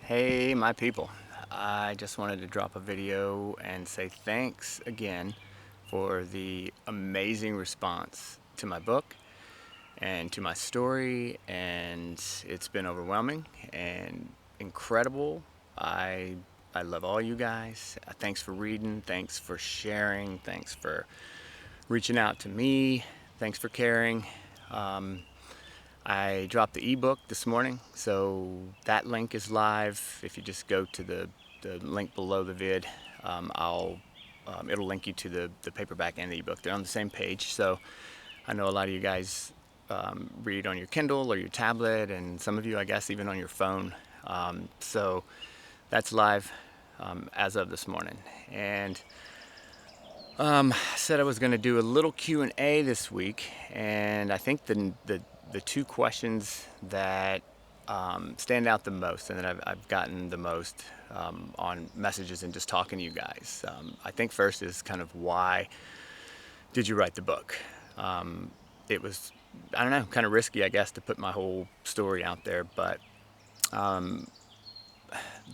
Hey, my people. I just wanted to drop a video and say thanks again for the amazing response to my book and to my story, and it's been overwhelming and incredible. I I love all you guys. Thanks for reading, thanks for sharing, thanks for reaching out to me, thanks for caring. Um, I dropped the ebook this morning, so that link is live. If you just go to the link below the vid, it'll link you to the paperback and the ebook. They're on the same page. So I know a lot of you guys read on your Kindle or your tablet, and some of you, I guess, even on your phone. So that's live as of this morning. And I said I was going to do a little Q&A this week, and I think the two questions that stand out the most and that I've gotten the most on messages and just talking to you guys. I think first is kind of, why did you write the book? It was, I don't know, kind of risky, I guess, to put my whole story out there, but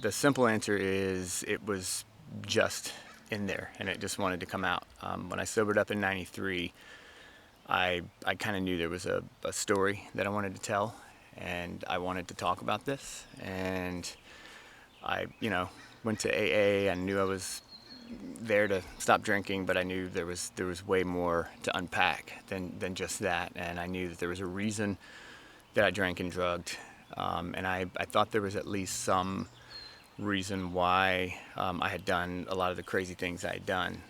the simple answer is it was just in there and it just wanted to come out. When I sobered up in 93, I kind of knew there was a story that I wanted to tell, and I wanted to talk about this. And I, went to AA. I knew I was there to stop drinking, but I knew there was way more to unpack than just that. And I knew that there was a reason that I drank and drugged, and I thought there was at least some reason why I had done a lot of the crazy things I had done.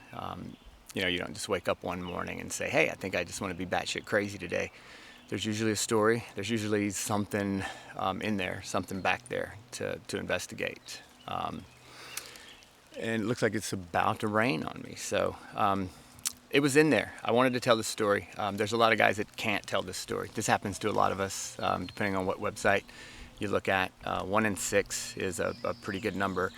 You don't just wake up one morning and say, hey, I think I just want to be batshit crazy today. There's usually a story. There's usually something in there, something back there to investigate. And it looks like it's about to rain on me. So it was in there. I wanted to tell this story. There's a lot of guys that can't tell this story. This happens to a lot of us, depending on what website you look at. 1 in 6 is a pretty good number.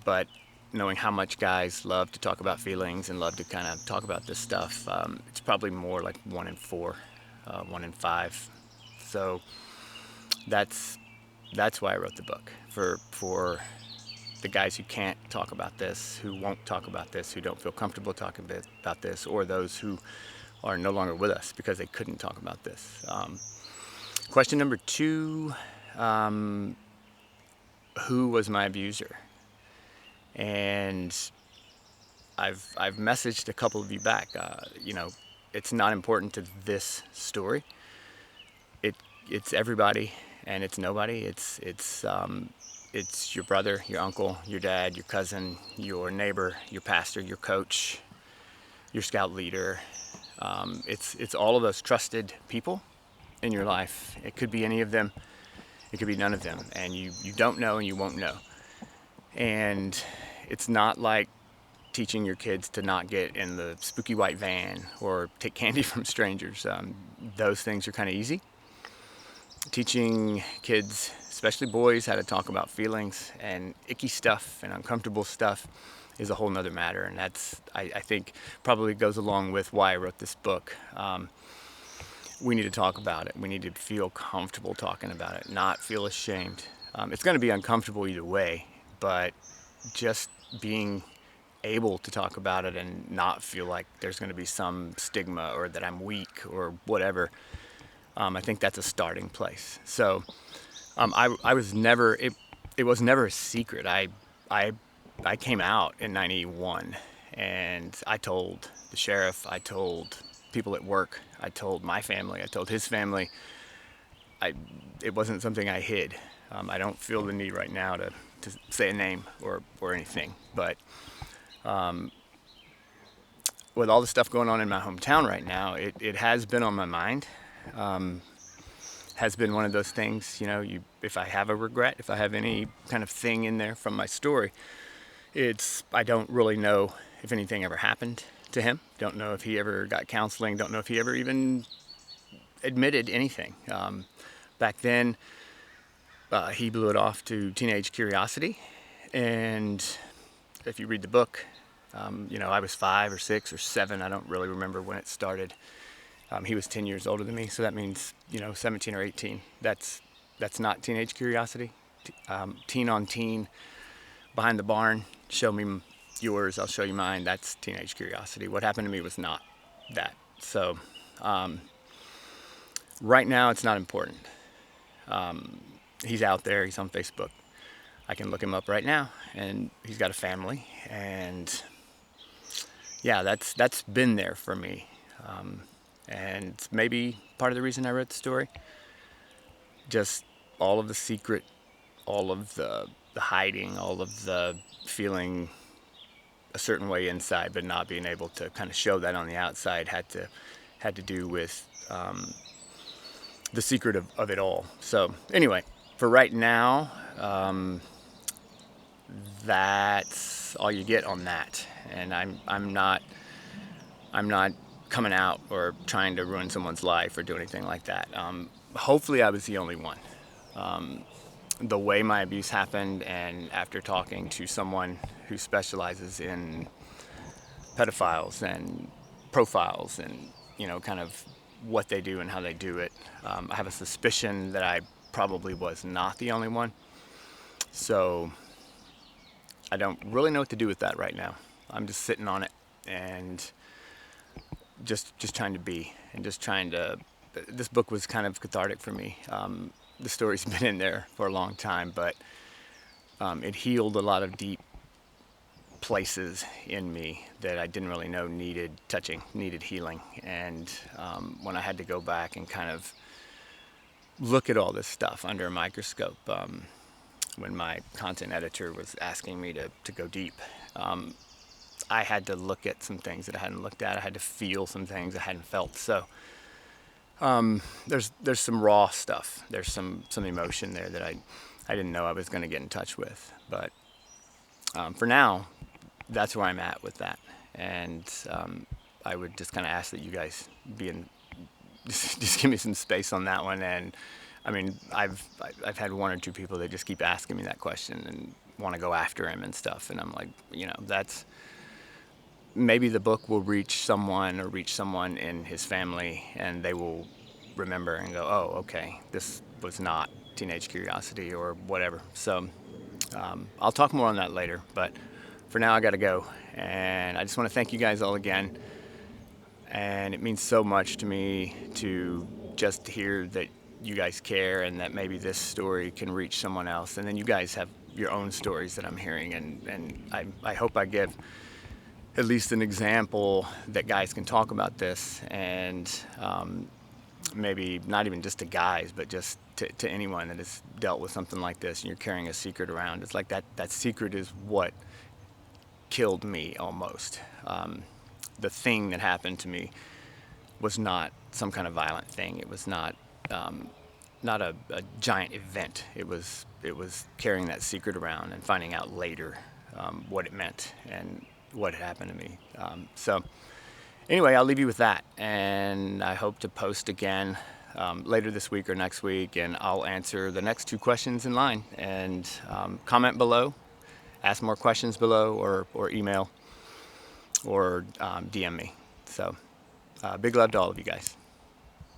But knowing how much guys love to talk about feelings and love to kind of talk about this stuff, it's probably more like 1 in 4, 1 in 5. So that's why I wrote the book, for the guys who can't talk about this, who won't talk about this, who don't feel comfortable talking about this, or those who are no longer with us because they couldn't talk about this. Question number 2, who was my abuser? And I've messaged a couple of you back. It's not important to this story. It's everybody and it's nobody. It's your brother, your uncle, your dad, your cousin, your neighbor, your pastor, your coach, your scout leader. It's all of those trusted people in your life. It could be any of them. It could be none of them. And you don't know and you won't know. And it's not like teaching your kids to not get in the spooky white van or take candy from strangers. Those things are kind of easy. Teaching kids, especially boys, how to talk about feelings and icky stuff and uncomfortable stuff is a whole nother matter. And that's, I think, probably goes along with why I wrote this book. We need to talk about it. We need to feel comfortable talking about it, not feel ashamed. It's going to be uncomfortable either way, but just being able to talk about it and not feel like there's going to be some stigma or that I'm weak or whatever, I think that's a starting place. So I was never, it was never a secret. I came out in 91, and I told the sheriff, I told people at work, I told my family, I told his family. It wasn't something I hid. I don't feel the need right now to say a name or anything, but with all the stuff going on in my hometown right now, it has been on my mind. Has been one of those things, if I have a regret, if I have any kind of thing in there from my story, I don't really know if anything ever happened to him. Don't know if he ever got counseling. Don't know if he ever even admitted anything. Back then, he blew it off to teenage curiosity. And if you read the book, I was 5 or 6 or 7. I don't really remember when it started. He was 10 years older than me, so that means, 17 or 18. That's not teenage curiosity. teen on teen, behind the barn, show me yours, I'll show you mine. That's teenage curiosity. What happened to me was not that. So right now it's not important. He's out there, he's on Facebook. I can look him up right now, and he's got a family, and yeah, that's been there for me. And maybe part of the reason I wrote the story, just all of the secret, all of the hiding, all of the feeling a certain way inside, but not being able to kind of show that on the outside had to do with the secret of it all. So anyway, for right now, that's all you get on that. And I'm not coming out or trying to ruin someone's life or do anything like that. Hopefully I was the only one. The way my abuse happened, and after talking to someone who specializes in pedophiles and profiles and, you know, kind of what they do and how they do it, I have a suspicion that I probably was not the only one. So I don't really know what to do with that right now. I'm just sitting on it and just trying to be, and just trying to, this book was kind of cathartic for me. The story's been in there for a long time, but it healed a lot of deep places in me that I didn't really know needed touching, needed healing. And when I had to go back and kind of look at all this stuff under a microscope, when my content editor was asking me to go deep, I had to look at some things that I hadn't looked at. I had to feel some things I hadn't felt. So there's some raw stuff. There's some emotion there that I didn't know I was going to get in touch with. But for now, that's where I'm at with that. And I would just kind of ask that you guys just give me some space on that one. And I mean, I've had one or two people that just keep asking me that question and want to go after him and stuff. And I'm like, you know, that's, maybe the book will reach someone in his family, and they will remember and go, oh, okay, this was not teenage curiosity or whatever. So I'll talk more on that later, but for now I gotta go. And I just want to thank you guys all again. And it means so much to me to just hear that you guys care, and that maybe this story can reach someone else. And then you guys have your own stories that I'm hearing, and I hope I give at least an example that guys can talk about this, and maybe not even just to guys, but just to anyone that has dealt with something like this and you're carrying a secret around. It's like that secret is what killed me almost. The thing that happened to me was not some kind of violent thing. It was not a giant event. It was carrying that secret around and finding out later what it meant and what had happened to me. So anyway, I'll leave you with that, and I hope to post again later this week or next week, and I'll answer the next two questions in line. And comment below, ask more questions below, or email, or DM me. So big love to all of you guys.